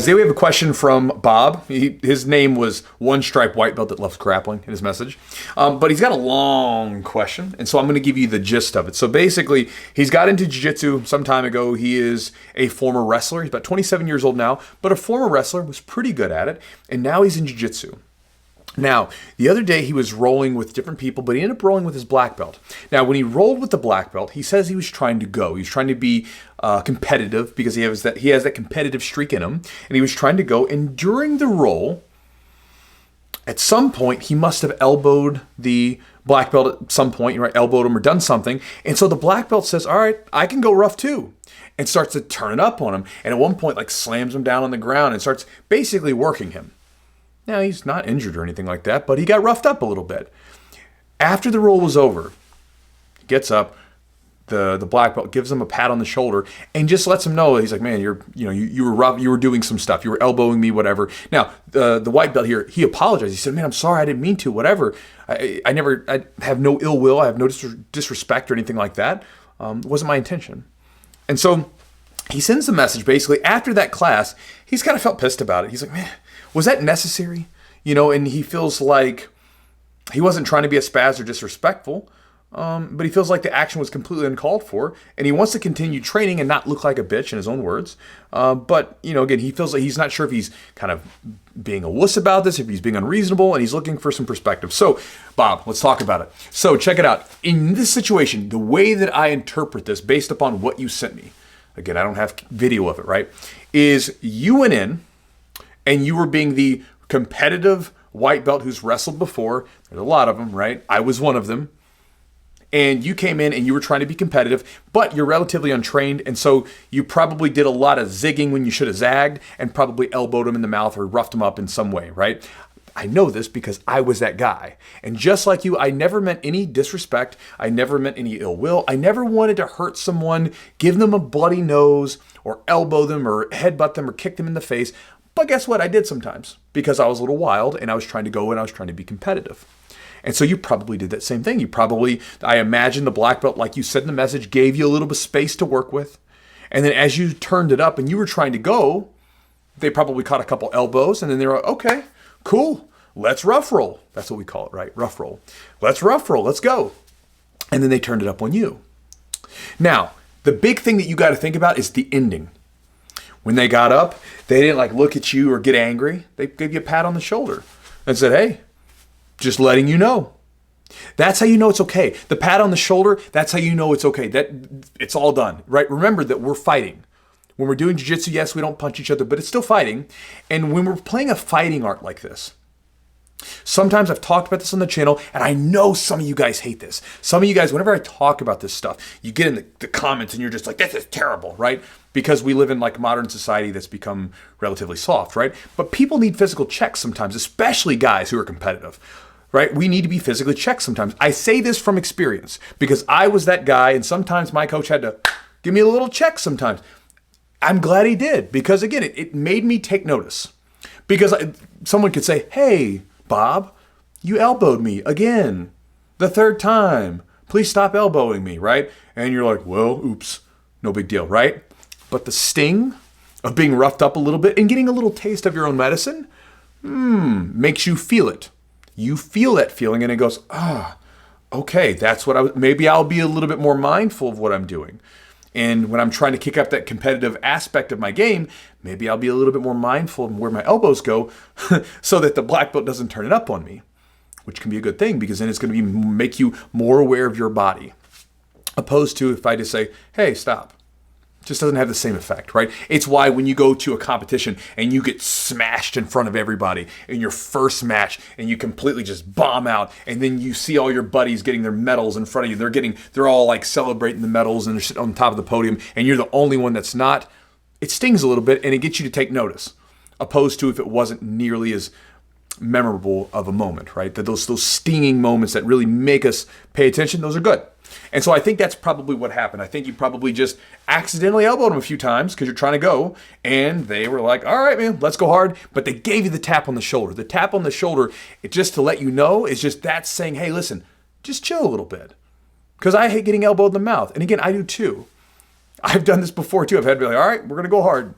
Today we have a question from Bob. His name was One Stripe White Belt that loves grappling in his message. But he's got a long question, and so I'm going to give you the gist of it. So basically, he's got into jiu-jitsu some time ago. He is a former wrestler. He's about 27 years old now, but a former wrestler, was pretty good at it, and now he's in jiu-jitsu. Now, the other day he was rolling with different people, but he ended up rolling with his black belt. Now, when he rolled with the black belt, he says he was trying to go. He was trying to be competitive because he has that competitive streak in him, and he was trying to go. And during the roll, at some point, he must have elbowed the black belt at some point, right? Elbowed him or done something. And so the black belt says, all right, I can go rough too, and starts to turn it up on him. And at one point, like slams him down on the ground and starts basically working him. Now, he's not injured or anything like that, but he got roughed up a little bit. After the roll was over, he gets up, the black belt gives him a pat on the shoulder and just lets him know, he's like, man, you were rough, you were doing some stuff, you were elbowing me, whatever. Now, the white belt here, he apologized. He said, man, I'm sorry, I didn't mean to, whatever. I have no ill will, I have no disrespect or anything like that. It wasn't my intention. And so he sends a message basically after that class. He's kind of felt pissed about it. He's like, man, was that necessary? And he feels like he wasn't trying to be a spaz or disrespectful, but he feels like the action was completely uncalled for, and he wants to continue training and not look like a bitch, in his own words. But again, he feels like he's not sure if he's kind of being a wuss about this, if he's being unreasonable, and he's looking for some perspective. So, Bob, let's talk about it. So, check it out. In this situation, the way that I interpret this, based upon what you sent me, again, I don't have video of it, right, is you went in, and you were being the competitive white belt who's wrestled before. There's a lot of them, right? I was one of them. And you came in and you were trying to be competitive, but you're relatively untrained. And so you probably did a lot of zigging when you should have zagged and probably elbowed him in the mouth or roughed him up in some way, right? I know this because I was that guy. And just like you, I never meant any disrespect. I never meant any ill will. I never wanted to hurt someone, give them a bloody nose, or elbow them, or headbutt them, or kick them in the face. But guess what? I did sometimes because I was a little wild and I was trying to go and I was trying to be competitive. And so you probably did that same thing. I imagine the black belt, like you said in the message, gave you a little bit of space to work with. And then as you turned it up and you were trying to go, they probably caught a couple elbows and then they were like, okay, cool, let's rough roll. That's what we call it, right? Rough roll. Let's rough roll. Let's go. And then they turned it up on you. Now, the big thing that you got to think about is the ending. When they got up, they didn't look at you or get angry. They gave you a pat on the shoulder and said, hey, just letting you know. That's how you know it's okay. The pat on the shoulder, that's how you know it's okay. That it's all done, right? Remember that we're fighting. When we're doing jiu-jitsu, yes, we don't punch each other, but it's still fighting. And when we're playing a fighting art like this, sometimes I've talked about this on the channel, and I know some of you guys hate this. Some of you guys, whenever I talk about this stuff, you get in the comments and you're just like, this is terrible, right? Because we live in modern society that's become relatively soft, right? But people need physical checks sometimes, especially guys who are competitive, right? We need to be physically checked sometimes. I say this from experience because I was that guy, and sometimes my coach had to give me a little check sometimes. I'm glad he did because, again, it made me take notice. Because someone could say, hey, Bob, you elbowed me again, the third time. Please stop elbowing me, right? And you're like, well, oops, no big deal, right? But the sting of being roughed up a little bit and getting a little taste of your own medicine makes you feel it. You feel that feeling and it goes, okay, that's what maybe I'll be a little bit more mindful of what I'm doing. And when I'm trying to kick up that competitive aspect of my game, maybe I'll be a little bit more mindful of where my elbows go so that the black belt doesn't turn it up on me, which can be a good thing because then it's going to make you more aware of your body. Opposed to if I just say, hey, stop. Just doesn't have the same effect, right? It's why when you go to a competition and you get smashed in front of everybody in your first match and you completely just bomb out, and then you see all your buddies getting their medals in front of you. They're all celebrating the medals and they're sitting on top of the podium, and you're the only one that's not. It stings a little bit and it gets you to take notice, opposed to if it wasn't nearly as memorable of a moment, right? That those stinging moments that really make us pay attention, those are good. And so I think that's probably what happened. I think you probably just accidentally elbowed them a few times because you're trying to go, and they were like, all right, man, let's go hard. But they gave you the tap on the shoulder. The tap on the shoulder, just to let you know, is just that saying, hey, listen, just chill a little bit. Because I hate getting elbowed in the mouth. And again, I do too. I've done this before too. I've had to be like, all right, we're going to go hard.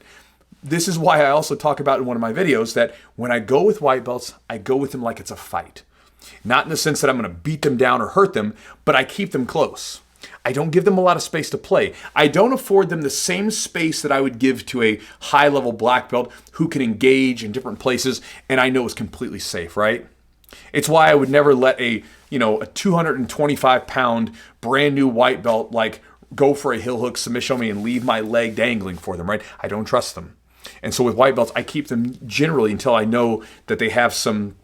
this is why I also talk about in one of my videos that when I go with white belts, I go with them like it's a fight. Not in the sense that I'm going to beat them down or hurt them, but I keep them close. I don't give them a lot of space to play. I don't afford them the same space that I would give to a high-level black belt who can engage in different places and I know is completely safe, right? It's why I would never let a 225-pound brand new white belt like go for a heel hook submission on me and leave my leg dangling for them, right? I don't trust them. And so with white belts, I keep them generally until I know that they have some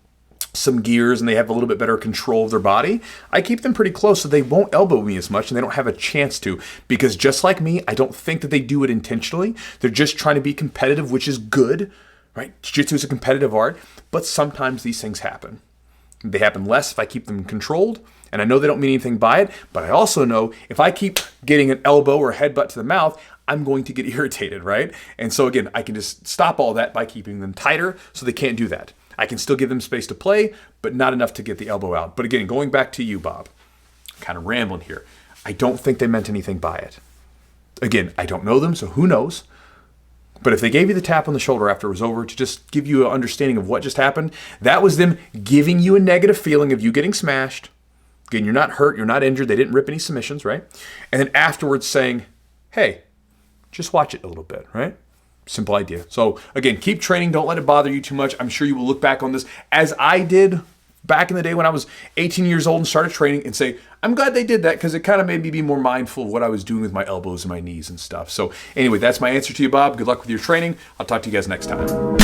gears and they have a little bit better control of their body. I keep them pretty close so they won't elbow me as much and they don't have a chance to, because just like me, I don't think that they do it intentionally. They're just trying to be competitive, which is good, right? Jiu-jitsu is a competitive art, but sometimes these things happen. They happen less if I keep them controlled, and I know they don't mean anything by it, but I also know if I keep getting an elbow or a headbutt to the mouth, I'm going to get irritated, right? And so again, I can just stop all that by keeping them tighter so they can't do that. I can still give them space to play, but not enough to get the elbow out. But again, going back to you, Bob, I'm kind of rambling here. I don't think they meant anything by it. Again, I don't know them, so who knows? But if they gave you the tap on the shoulder after it was over to just give you an understanding of what just happened, that was them giving you a negative feeling of you getting smashed. Again, you're not hurt, you're not injured, they didn't rip any submissions, right? And then afterwards saying, hey, just watch it a little bit, right? Simple idea. So again, keep training. Don't let it bother you too much. I'm sure you will look back on this as I did back in the day when I was 18 years old and started training and say, I'm glad they did that because it kind of made me be more mindful of what I was doing with my elbows and my knees and stuff. So anyway, that's my answer to you, Bob. Good luck with your training. I'll talk to you guys next time.